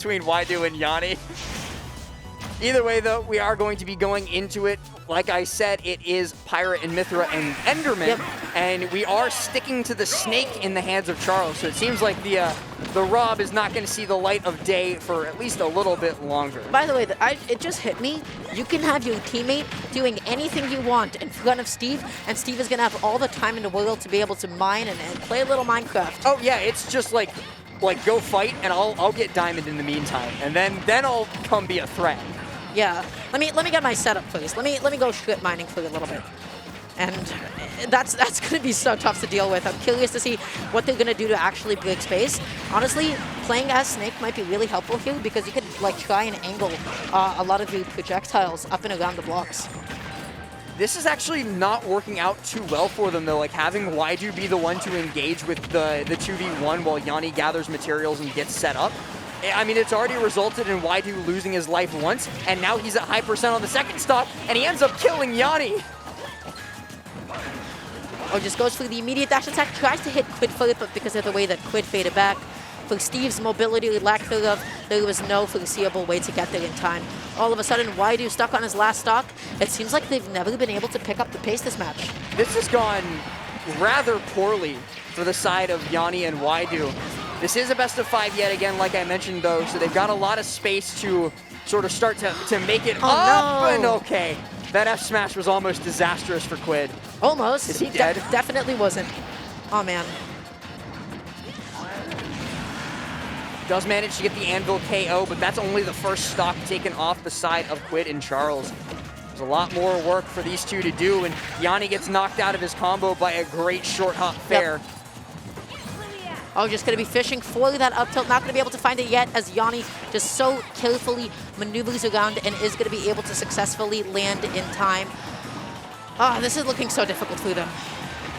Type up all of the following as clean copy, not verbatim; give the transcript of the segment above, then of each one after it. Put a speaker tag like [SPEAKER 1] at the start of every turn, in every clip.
[SPEAKER 1] between WhyDo and Yonni. Either way, though, we are going to be going into it. Like I said, it is Pirate and Mithra and Enderman,
[SPEAKER 2] Yep.
[SPEAKER 1] and we are sticking to the snake in the hands of Charles. So it seems like the Rob is not going to see the light of day for at least a little bit longer.
[SPEAKER 2] By the way, it just hit me. You can have your teammate doing anything you want in front of Steve, and Steve is going to have all the time in the world to be able to mine and play a little Minecraft.
[SPEAKER 1] Oh yeah, it's just like go fight, and I'll get diamond in the meantime, and then I'll come be a threat.
[SPEAKER 2] Yeah, let me get my setup, please. Let me go strip mining for a little bit, and that's going to be so tough to deal with. I'm curious to see what they're going to do to actually break space. Honestly, playing as Snake might be really helpful here because you could like try and angle a lot of your projectiles up and around the blocks.
[SPEAKER 1] This is actually not working out too well for them, though. Like having WhyDo be the one to engage with the 2v1 while Yonni gathers materials and gets set up. I mean, it's already resulted in WhyDo losing his life once, and now he's at high percent on the second stock, and he ends up killing Yonni.
[SPEAKER 2] Oh, just goes for the immediate dash attack, tries to hit Quidd for it, but because of the way that Quidd faded back, for Steve's mobility lack thereof, there was no foreseeable way to get there in time. All of a sudden, WhyDo stuck on his last stock. It seems like they've never been able to pick up the pace this match.
[SPEAKER 1] This has gone rather poorly for the side of Yonni and WhyDo. This is a best of 5 yet again, like I mentioned, though, so they've got a lot of space to sort of start to make it up.
[SPEAKER 2] No.
[SPEAKER 1] And okay, that F smash was almost disastrous for Quidd.
[SPEAKER 2] Almost.
[SPEAKER 1] Is he dead?
[SPEAKER 2] Definitely wasn't. Oh, man.
[SPEAKER 1] Does manage to get the Anvil KO, but that's only the first stock taken off the side of Quidd and Charles. There's a lot more work for these two to do, and Yonni gets knocked out of his combo by a great short hop fair.
[SPEAKER 2] Yep. Oh, just going to be fishing for that up tilt. Not going to be able to find it yet as Yonni just so carefully maneuvers around and is going to be able to successfully land in time. Ah, this is looking so difficult for them.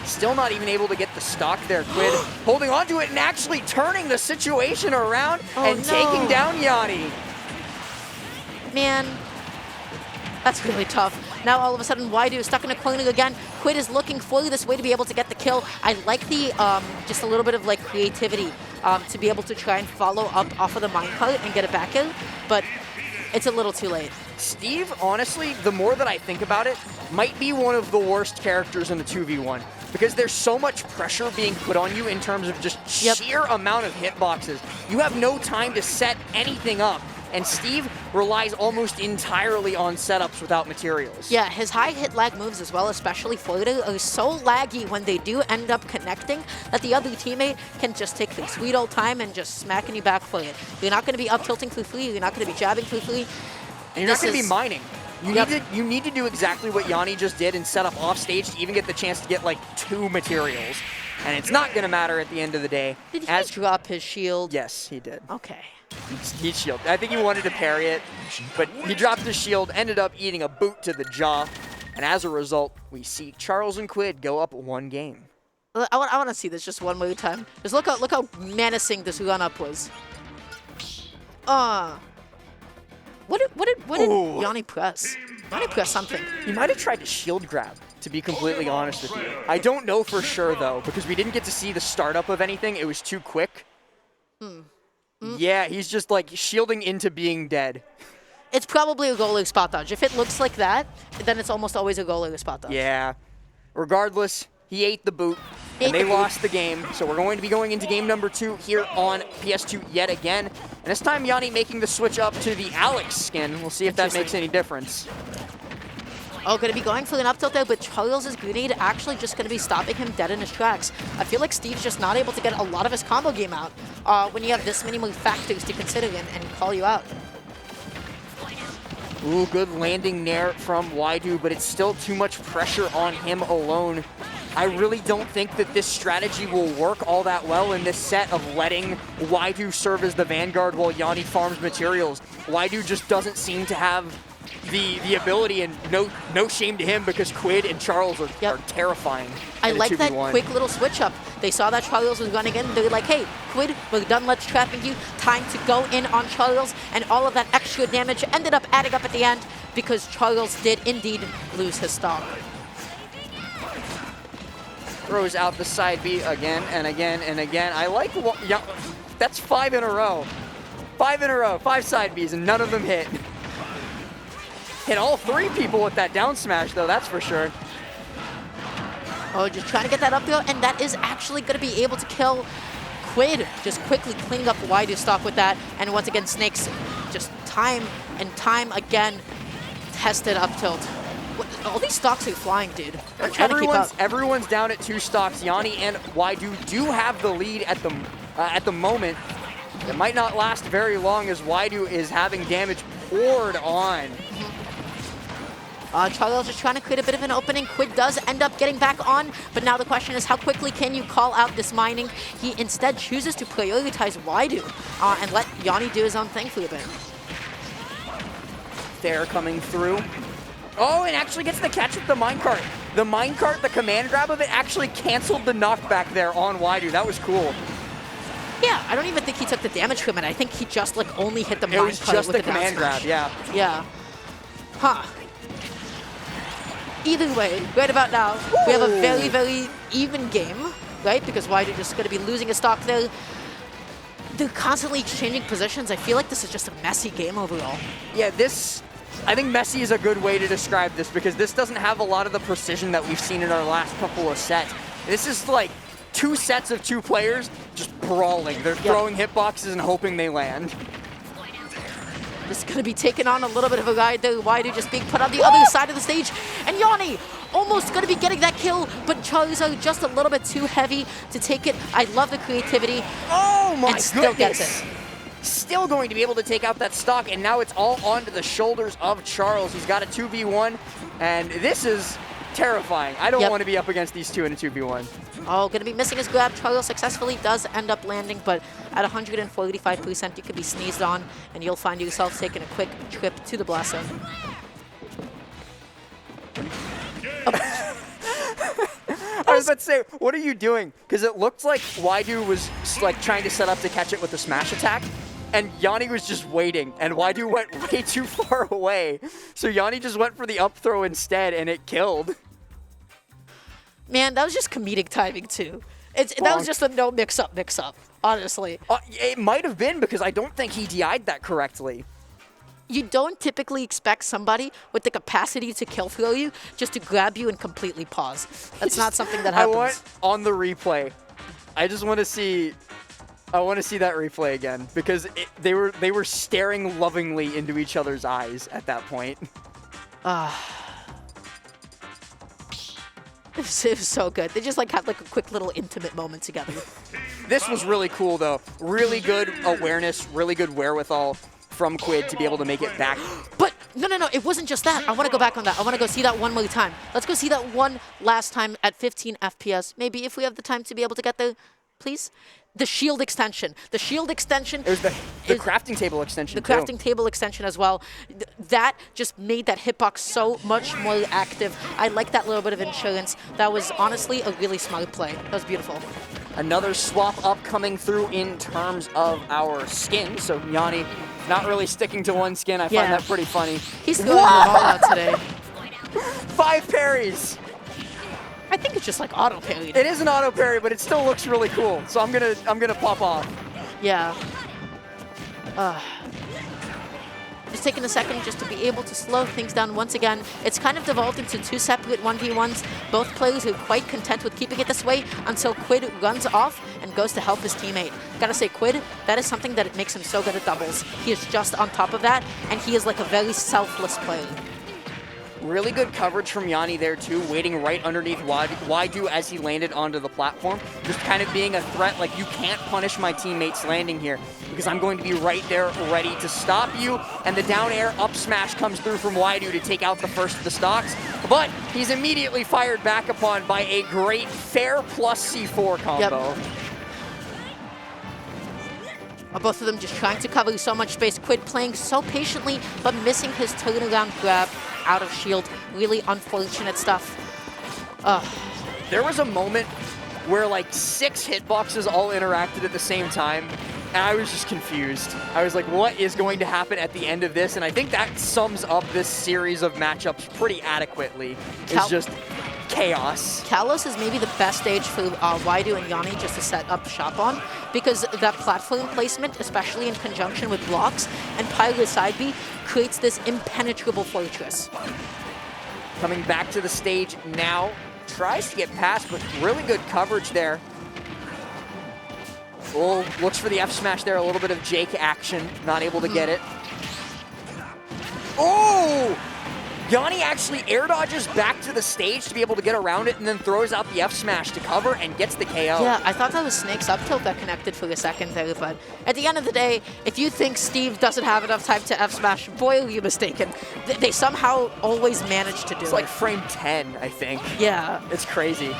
[SPEAKER 1] Still not even able to get the stock there, Quidd. Holding on to it and actually turning the situation around and taking down Yonni.
[SPEAKER 2] Man, that's really tough. Now all of a sudden, WhyDo is stuck in a corner again. Quidd is looking for this way to be able to get the kill. I like the just a little bit of like creativity to be able to try and follow up off of the minecart and get it back in, but it's a little too late.
[SPEAKER 1] Steve, honestly, the more that I think about it, might be one of the worst characters in the 2v1 because there's so much pressure being put on you in terms of just sheer amount of hitboxes. You have no time to set anything up. And Steve relies almost entirely on setups without materials.
[SPEAKER 2] Yeah, his high hit lag moves as well, especially floater, are so laggy when they do end up connecting that the other teammate can just take their sweet old time and just smacking you back for it. You're not going to be up tilting for free, you're not going to be jabbing for free.
[SPEAKER 1] And you're not going to be mining. You need to do exactly what Yonni just did and set up off stage to even get the chance to get like 2 materials. And it's not going to matter at the end of the day.
[SPEAKER 2] Did he drop his shield?
[SPEAKER 1] Yes, he did.
[SPEAKER 2] Okay.
[SPEAKER 1] He shielded. I think he wanted to parry it, but he dropped his shield, ended up eating a boot to the jaw, and as a result, we see Charles and Quidd go up 1 game.
[SPEAKER 2] I want to see this just one more time. Just look how menacing this run up was. What did Yonni press? Yonni press something.
[SPEAKER 1] He might have tried to shield grab, to be completely honest with you. I don't know for sure though, because we didn't get to see the startup of anything. It was too quick. Yeah, he's just like shielding into being dead.
[SPEAKER 2] It's probably a goalie spot dodge. If it looks like that, then it's almost always a goalie spot dodge.
[SPEAKER 1] Yeah. Regardless, he ate the boot, and they lost the game. So we're going to be going into game number 2 here on PS2 yet again. And this time, Yonni making the switch up to the Alex skin. We'll see if that makes any difference.
[SPEAKER 2] Oh, going to be going for an up tilt there, but Charles' grenade actually just going to be stopping him dead in his tracks. I feel like Steve's just not able to get a lot of his combo game out when you have this many more factors to consider and call you out.
[SPEAKER 1] Ooh, good landing there from WhyDo, but it's still too much pressure on him alone. I really don't think that this strategy will work all that well in this set of letting WhyDo serve as the vanguard while Yonni farms materials. WhyDo just doesn't seem to have the ability, and no shame to him because Quidd and Charles are terrifying.
[SPEAKER 2] I like that quick little switch up. They saw that Charles was running in. They're like, hey, Quidd, we're done let's trapping you. Time to go in on Charles. And all of that extra damage ended up adding up at the end because Charles did indeed lose his stock.
[SPEAKER 1] Throws out the side B again and again and again. I like, that's 5 in a row. 5 in a row, 5 side Bs, and none of them hit. Hit all 3 people with that down smash, though, that's for sure.
[SPEAKER 2] Oh, just trying to get that up throw, and that is actually going to be able to kill Quidd. Just quickly cleaning up the WhyDo stock with that. And once again, Snakes just time and time again tested up tilt. All these stocks are flying, dude. I'm trying to keep up.
[SPEAKER 1] Everyone's down at 2 stocks. Yonni and WhyDo do have the lead at the moment. It might not last very long as WhyDo is having damage poured on.
[SPEAKER 2] Charles is trying to create a bit of an opening. Quidd does end up getting back on, but now the question is how quickly can you call out this mining? He instead chooses to prioritize WhyDo and let Yonni do his own thing for a bit.
[SPEAKER 1] They're coming through. Oh, and actually gets the catch with the minecart. The minecart, the command grab of it, actually canceled the knockback there on WhyDo. That was cool.
[SPEAKER 2] Yeah, I don't even think he took the damage from it. I think he just like only hit the minecart.
[SPEAKER 1] It was just the command grab, yeah.
[SPEAKER 2] Yeah. Huh. Either way, right about now, we have a very, very even game, right? Because WhyDo just going to be losing a stock there. They're constantly exchanging positions. I feel like this is just a messy game overall.
[SPEAKER 1] Yeah, I think messy is a good way to describe this because this doesn't have a lot of the precision that we've seen in our last couple of sets. This is like 2 sets of 2 players just brawling. They're throwing hitboxes and hoping they land.
[SPEAKER 2] This is going to be taking on a little bit of a ride there. WhyDo just being put on the other side of the stage. And Yonni almost going to be getting that kill, but Charizard just a little bit too heavy to take it. I love the creativity.
[SPEAKER 1] Oh my
[SPEAKER 2] goodness. Still gets it.
[SPEAKER 1] Still going to be able to take out that stock, and now it's all onto the shoulders of Charles. He's got a 2v1, and this is terrifying. I don't want to be up against these 2 in a 2v1.
[SPEAKER 2] Oh, going to be missing his grab. Charles successfully does end up landing, but at 145%, you could be sneezed on, and you'll find yourself taking a quick trip to the blast zone.
[SPEAKER 1] I was about to say, what are you doing? Because it looked like WhyDo was like trying to set up to catch it with a smash attack, and Yonni was just waiting, and WhyDo went way too far away. So Yonni just went for the up throw instead, and it killed.
[SPEAKER 2] Man, that was just comedic timing, too. That was just a no mix-up, honestly.
[SPEAKER 1] It might have been because I don't think he DI'd that correctly.
[SPEAKER 2] You don't typically expect somebody with the capacity to kill throw you just to grab you and completely pause. That's not something that happens.
[SPEAKER 1] I want on the replay. I just want to see. I want to see that replay again because they were staring lovingly into each other's eyes at that point.
[SPEAKER 2] It was so good. They just like had like a quick little intimate moment together.
[SPEAKER 1] This was really cool though. Really good awareness, really good wherewithal from Quidd to be able to make it back.
[SPEAKER 2] But no, it wasn't just that. I want to go back on that. I want to go see that one more time. Let's go see that one last time at 15 FPS. Maybe if we have the time to be able to get there, please. The shield extension. The shield extension.
[SPEAKER 1] It was the crafting table extension.
[SPEAKER 2] The crafting table extension as well. That just made that hitbox so much more active. I like that little bit of insurance. That was honestly a really smart play. That was beautiful.
[SPEAKER 1] Another swap up coming through in terms of our skin. So Yonni not really sticking to one skin. I find that pretty funny.
[SPEAKER 2] He's throwing them all out today.
[SPEAKER 1] 5 parries.
[SPEAKER 2] I think it's just like auto parry.
[SPEAKER 1] It is an auto parry, but it still looks really cool. So I'm gonna pop off.
[SPEAKER 2] Yeah. Just taking a second just to be able to slow things down once again. It's kind of devolved into 2 separate 1v1s. Both players are quite content with keeping it this way until Quidd runs off and goes to help his teammate. Gotta say, Quidd, that is something that makes him so good at doubles. He is just on top of that, and he is like a very selfless player.
[SPEAKER 1] Really good coverage from Yonni there too, waiting right underneath WhyDo as he landed onto the platform. Just kind of being a threat, like you can't punish my teammates landing here because I'm going to be right there ready to stop you. And the down air up smash comes through from WhyDo to take out the first of the stocks. But he's immediately fired back upon by a great fair plus C4 combo.
[SPEAKER 2] Yep. Both of them just trying to cover so much space. Quidd playing so patiently, but missing his turnaround grab out of shield. Really unfortunate stuff.
[SPEAKER 1] There was a moment where like 6 hitboxes all interacted at the same time, and I was just confused. I was like, what is going to happen at the end of this? And I think that sums up this series of matchups pretty adequately. It's just chaos.
[SPEAKER 2] Kalos is maybe the best stage for WhyDo and Yonni just to set up shop on, because that platform placement, especially in conjunction with blocks and pilot side B, creates this impenetrable fortress.
[SPEAKER 1] Coming back to the stage now, tries to get past, but really good coverage there. Oh, looks for the F smash there, a little bit of Jake action, not able to get it. Oh! Yonni actually air dodges back to the stage to be able to get around it and then throws out the F smash to cover and gets the KO.
[SPEAKER 2] Yeah, I thought that was Snake's up tilt that connected for a second there, but at the end of the day, if you think Steve doesn't have enough time to F smash, boy, are you mistaken. They somehow always manage to do it.
[SPEAKER 1] It's like frame 10, I think.
[SPEAKER 2] Yeah.
[SPEAKER 1] It's crazy.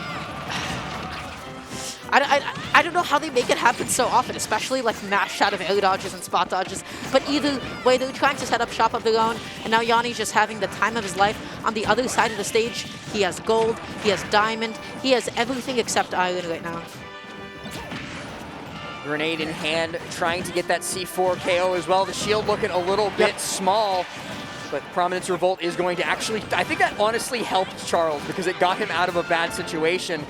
[SPEAKER 2] I don't know how they make it happen so often, especially like mashed out of air dodges and spot dodges. But either way, they're trying to set up shop of their own, and now Yonni's just having the time of his life on the other side of the stage. He has gold, he has diamond, he has everything except iron right now.
[SPEAKER 1] Grenade in hand, trying to get that C4 KO as well. The shield looking a little bit small, but Prominence Revolt is going to actually, I think that honestly helped Charles because it got him out of a bad situation.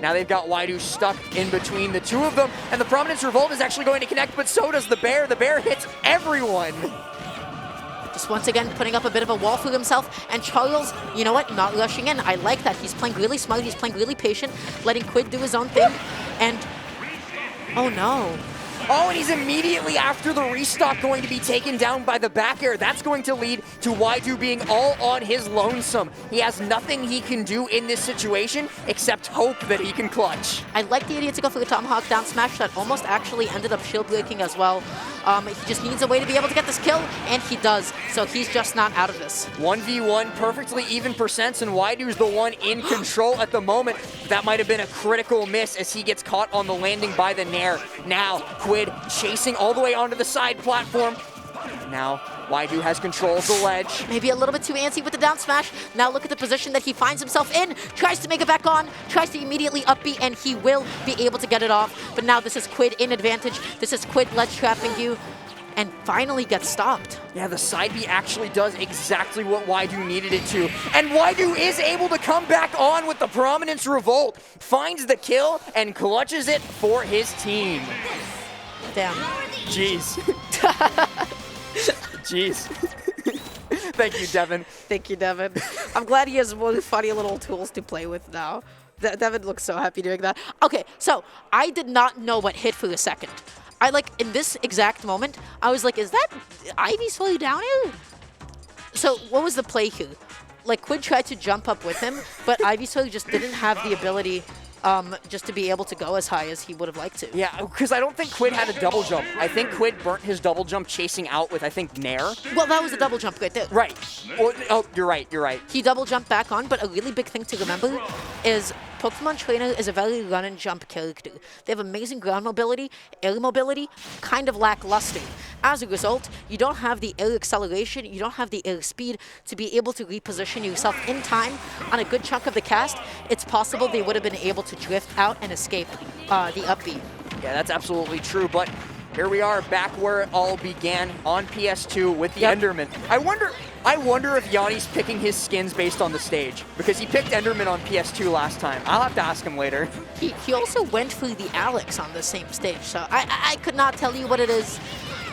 [SPEAKER 1] Now they've got WhyDo stuck in between the two of them, and the Prominence Revolt is actually going to connect, but so does the Bear. The Bear hits everyone.
[SPEAKER 2] Just once again putting up a bit of a wall for himself, and Charles, you know what, not rushing in. I like that. He's playing really smart, he's playing really patient, letting Quidd do his own thing, and oh no.
[SPEAKER 1] Oh, and he's immediately after the restock going to be taken down by the back air. That's going to lead to WhyDo being all on his lonesome. He has nothing he can do in this situation except hope that he can clutch.
[SPEAKER 2] I like the idea to go for the Tomahawk down smash that almost actually ended up shield breaking as well. He just needs a way to be able to get this kill, and he does. So he's just not out of this.
[SPEAKER 1] 1v1, perfectly even percents, and WhyDo's the one in control at the moment. That might have been a critical miss as he gets caught on the landing by the Nair. Now, Quidd chasing all the way onto the side platform. Now, WhyDo has control of the ledge.
[SPEAKER 2] Maybe a little bit too antsy with the down smash. Now look at the position that he finds himself in. Tries to make it back on. Tries to immediately upbeat, and he will be able to get it off. But now this is Quidd in advantage. This is Quidd ledge trapping you, and finally gets stopped.
[SPEAKER 1] Yeah, the side B actually does exactly what WhyDo needed it to. And WhyDo is able to come back on with the Prominence Revolt. Finds the kill and clutches it for his team.
[SPEAKER 2] Damn.
[SPEAKER 1] Jeez. Jeez. Thank you, Devin.
[SPEAKER 2] Thank you, Devin. I'm glad he has more funny little tools to play with now. Devin looks so happy doing that. Okay, so I did not know what hit for a second. In this exact moment, I was like, is that Ivy slowly down here? So what was the play here? Like, Quidd tried to jump up with him, but Ivysaur just didn't have the ability just to be able to go as high as he would have liked to.
[SPEAKER 1] Yeah, because I don't think Quidd had a double jump. I think Quidd burnt his double jump chasing out with, I think, Nair.
[SPEAKER 2] Well, that was a double jump right there.
[SPEAKER 1] Right. Well, oh, you're right, you're right.
[SPEAKER 2] He double jumped back on, but a really big thing to remember is Pokemon Trainer is a very run and jump character. They have amazing ground mobility, air mobility, kind of lackluster. As a result, you don't have the air acceleration, you don't have the air speed to be able to reposition yourself in time on a good chunk of the cast. It's possible they would have been able to drift out and escape the up B.
[SPEAKER 1] Yeah, that's absolutely true, but here we are back where it all began on PS2 with the Enderman. I wonder if Yonni's picking his skins based on the stage, because he picked Enderman on PS2 last time. I'll have to ask him later.
[SPEAKER 2] He also went for the Alex on the same stage, so I could not tell you what it is.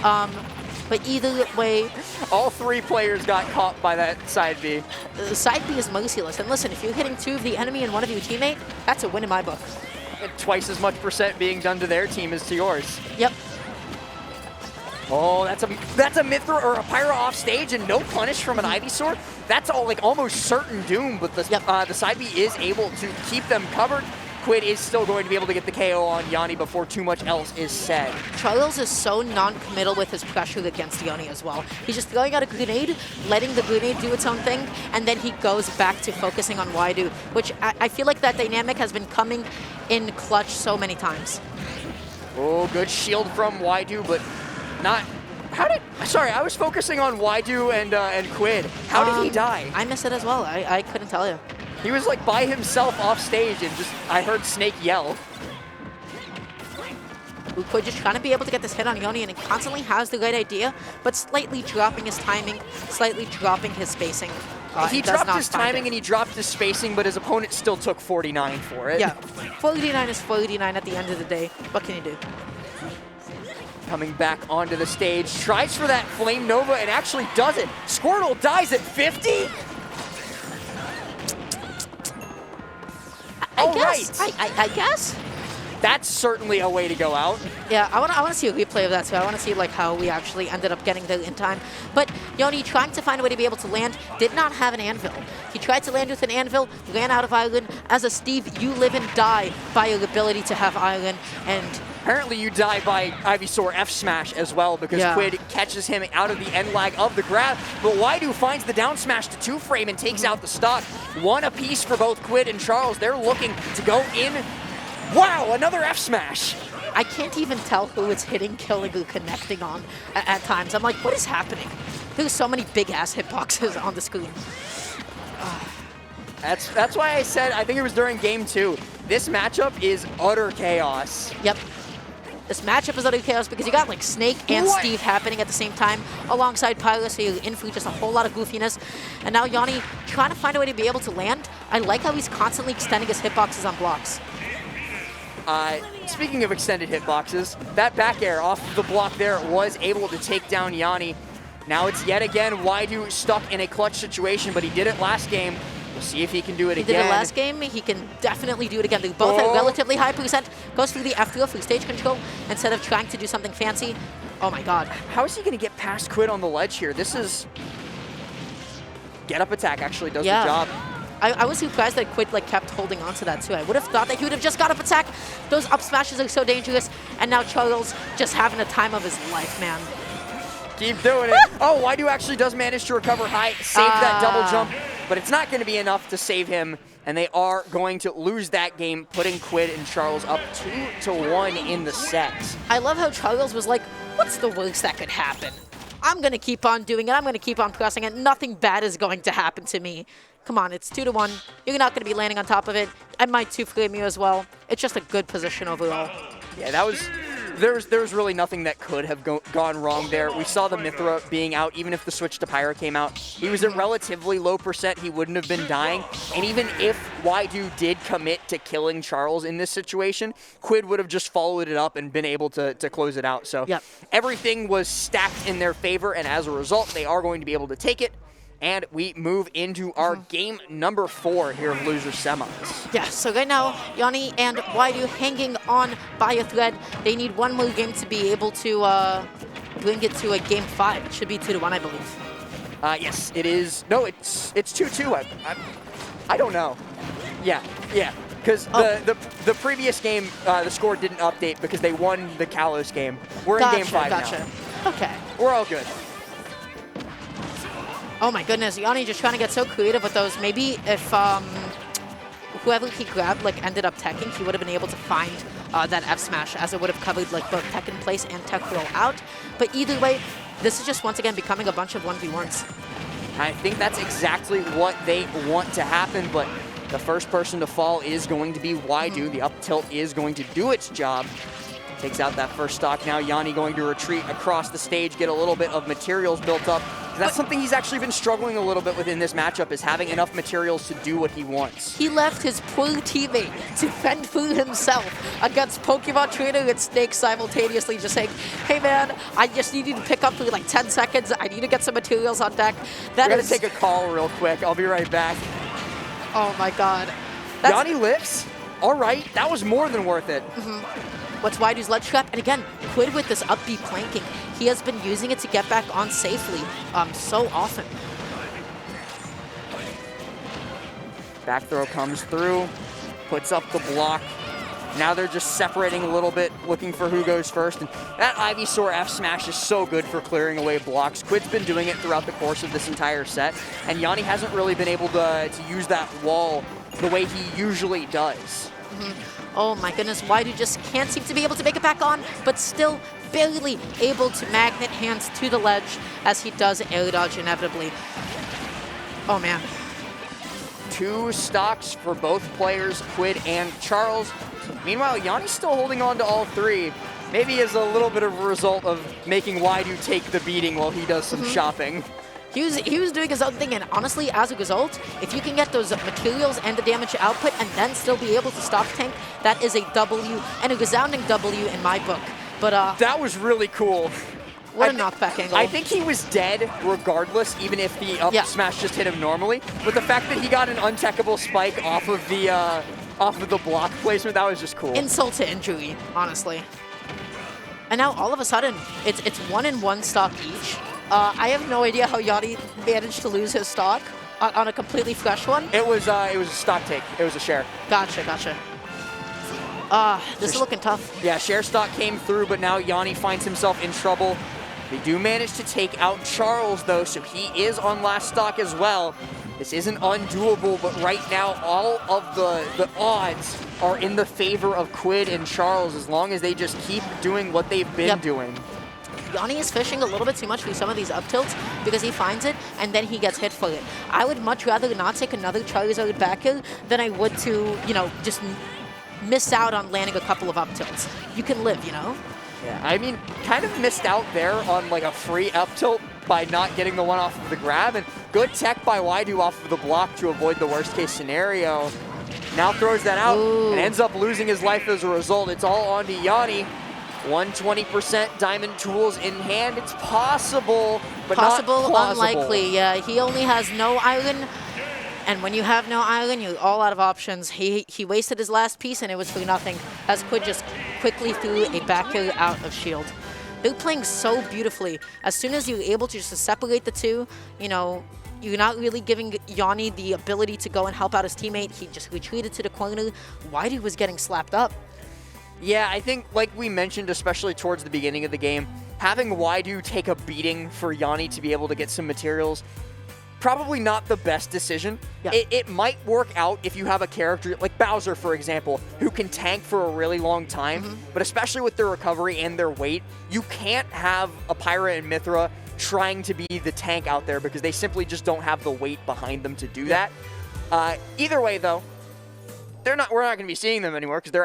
[SPEAKER 2] But either way,
[SPEAKER 1] all three players got caught by that side B.
[SPEAKER 2] The side B is merciless. And listen, if you're hitting 2 of the enemy and 1 of your teammate, that's a win in my book.
[SPEAKER 1] And twice as much percent being done to their team as to yours.
[SPEAKER 2] Yep.
[SPEAKER 1] Oh, that's a Mythra or a Pyra off stage and no punish from an Ivysaur. That's all like almost certain doom, but the side B is able to keep them covered. Quidd is still going to be able to get the KO on Yonni before too much else is said.
[SPEAKER 2] Charles is so non-committal with his pressure against Yonni as well. He's just throwing out a grenade, letting the grenade do its own thing, and then he goes back to focusing on WhyDo, which I feel like that dynamic has been coming in clutch so many times.
[SPEAKER 1] Oh, good shield from WhyDo, but not... Sorry, I was focusing on WhyDo and Quidd. How did he die?
[SPEAKER 2] I missed it as well. I couldn't tell you.
[SPEAKER 1] He was like by himself off stage and just, I heard Snake yell.
[SPEAKER 2] Quidd just trying to be able to get this hit on Yonni, and he constantly has the right idea, but slightly dropping his timing, slightly dropping his spacing
[SPEAKER 1] He dropped his timing and he dropped his spacing, but his opponent still took 49 for it.
[SPEAKER 2] Yeah, 49 is 49 at the end of the day. What can you do?
[SPEAKER 1] Coming back onto the stage, tries for that Flame Nova and actually does it. Squirtle dies at 50?
[SPEAKER 2] I guess.
[SPEAKER 1] That's certainly a way to go out.
[SPEAKER 2] Yeah, I want to see a replay of that too. I want to see like how we actually ended up getting there in time. But Yonni trying to find a way to be able to land, did not have an anvil. He tried to land with an anvil, ran out of island. As a Steve, you live and die by your ability to have island. And
[SPEAKER 1] apparently you die by Ivysaur F smash as well because Quidd catches him out of the end lag of the grab. But WhyDo finds the down smash to 2-frame and takes out the stock. One apiece for both Quidd and Charles. They're looking to go in. Wow, another F smash.
[SPEAKER 2] I can't even tell who it's hitting, killing, or connecting on at times. I'm like, what is happening? There's so many big-ass hitboxes on the screen.
[SPEAKER 1] That's why I said, I think it was during game 2, this matchup is utter chaos.
[SPEAKER 2] Yep. This matchup is utter chaos because you got like Snake and Steve happening at the same time alongside Pyro, so you're in for just a whole lot of goofiness. And now Yonni trying to find a way to be able to land. I like how he's constantly extending his hitboxes on blocks.
[SPEAKER 1] Speaking of extended hitboxes, that back air off of the block there was able to take down Yonni. Now it's yet again WhyDo stuck in a clutch situation, but he did it last game. We'll see if he can do it again.
[SPEAKER 2] He did it last game. He can definitely do it again. They're both at relatively high percent. Goes through the F-throw through stage control instead of trying to do something fancy. Oh my god.
[SPEAKER 1] How is he going to get past Quidd on the ledge here? This is... Get up attack actually does the job.
[SPEAKER 2] I was surprised that Quidd like kept holding on to that too. I would have thought that he would have just got up attack. Those up smashes are so dangerous. And now Charles just having a time of his life, man.
[SPEAKER 1] Keep doing it. Oh, WhyDo actually does manage to recover high, save that double jump, but it's not going to be enough to save him. And they are going to lose that game, putting Quidd and Charles up 2-1 in the set. I
[SPEAKER 2] love how Charles was like, what's the worst that could happen? I'm going to keep on doing it. I'm going to keep on pressing it. Nothing bad is going to happen to me. Come on, it's 2-1. You're not going to be landing on top of it. I might 2-frame you as well. It's just a good position overall.
[SPEAKER 1] Yeah, that was... There was really nothing that could have gone wrong there. We saw the Mithra being out, even if the switch to Pyro came out. He was at relatively low percent. He wouldn't have been dying. And even if WhyDo did commit to killing Charles in this situation, Quidd would have just followed it up and been able to close it out. So everything was stacked in their favor, and as a result, they are going to be able to take it. And we move into our game number 4 here of Loser Semis.
[SPEAKER 2] Yeah, so right now, Yonni and WhyDo hanging on by a thread. They need one more game to be able to bring it to a game 5. It should be 2-1, I believe.
[SPEAKER 1] Yes, it is. No, it's 2-2. I don't know. Yeah. Because the previous game, the score didn't update because they won the Kalos game. We're in game 5 now.
[SPEAKER 2] Okay.
[SPEAKER 1] We're all good.
[SPEAKER 2] Oh my goodness, Yonni just trying to get so creative with those. Maybe if whoever he grabbed like ended up teching, he would have been able to find that F smash, as it would have covered like both tech in place and tech roll out. But either way, this is just once again becoming a bunch of 1v1s.
[SPEAKER 1] I think that's exactly what they want to happen, but the first person to fall is going to be WhyDo. The up tilt is going to do its job. Takes out that first stock. Now Yonni going to retreat across the stage, get a little bit of materials built up. That's something he's actually been struggling a little bit with in this matchup, is having enough materials to do what he wants.
[SPEAKER 2] He left his poor teammate to fend for himself against Pokemon Trainer and Snake simultaneously, just saying, hey man, I just need you to pick up for like 10 seconds. I need to get some materials on deck.
[SPEAKER 1] We're going to take a call real quick. I'll be right back.
[SPEAKER 2] Oh my god.
[SPEAKER 1] Yonni lifts? All right, that was more than worth it.
[SPEAKER 2] What's WhyDo's ledge trap? And again, Quidd with this up B planking. He has been using it to get back on safely so often.
[SPEAKER 1] Back throw comes through, puts up the block. Now they're just separating a little bit, looking for who goes first. And that Ivysaur F smash is so good for clearing away blocks. Quidd's been doing it throughout the course of this entire set, and Yonni hasn't really been able to use that wall the way he usually does.
[SPEAKER 2] Oh my goodness, WhyDo just can't seem to be able to make it back on, but still barely able to magnet hands to the ledge as he does air dodge inevitably. Oh man.
[SPEAKER 1] 2 stocks for both players, Quidd and Charles. Meanwhile, Yonni's still holding on to all 3. Maybe as a little bit of a result of making WhyDo take the beating while he does some shopping.
[SPEAKER 2] He was doing his own thing, and honestly, as a result, if you can get those materials and the damage output and then still be able to stock tank, that is a W, and a resounding W in my book. But
[SPEAKER 1] that was really cool.
[SPEAKER 2] What a knockback angle.
[SPEAKER 1] I think he was dead regardless, even if the up smash just hit him normally. But the fact that he got an untechable spike off of the block placement, that was just cool.
[SPEAKER 2] Insult to injury, honestly. And now all of a sudden, it's 1-in-1 stock each. I have no idea how Yonni managed to lose his stock on a completely fresh one.
[SPEAKER 1] It was a stock take. It was a share.
[SPEAKER 2] Gotcha. This is looking tough.
[SPEAKER 1] Yeah, share stock came through, but now Yonni finds himself in trouble. They do manage to take out Charles, though, so he is on last stock as well. This isn't undoable, but right now all of the odds are in the favor of Quidd and Charles as long as they just keep doing what they've been doing.
[SPEAKER 2] Yonni is fishing a little bit too much for some of these up tilts because he finds it and then he gets hit for it. I would much rather not take another Charizard back air than I would to, just miss out on landing a couple of up tilts. You can live,
[SPEAKER 1] Yeah, I mean, kind of missed out there on like a free up tilt by not getting the one off of the grab, and good tech by WhyDo off of the block to avoid the worst case scenario. Now throws that out and ends up losing his life as a result. It's all on to Yonni. 120% diamond tools in hand. It's possible, but not plausible.
[SPEAKER 2] Unlikely. Yeah, he only has no island. And when you have no island, you're all out of options. He wasted his last piece, and it was for nothing, as Quidd just quickly threw a back air out of shield. They're playing so beautifully. As soon as you're able to just separate the two, you're not really giving Yonni the ability to go and help out his teammate. He just retreated to the corner. WhyDo was getting slapped up.
[SPEAKER 1] Yeah, I think, like we mentioned, especially towards the beginning of the game, having WhyDo take a beating for Yonni to be able to get some materials, probably not the best decision.
[SPEAKER 2] Yeah.
[SPEAKER 1] It might work out if you have a character like Bowser, for example, who can tank for a really long time, but especially with their recovery and their weight, you can't have a Pyra and Mythra trying to be the tank out there because they simply just don't have the weight behind them to do that. Either way, though, we're not going to be seeing them anymore because they're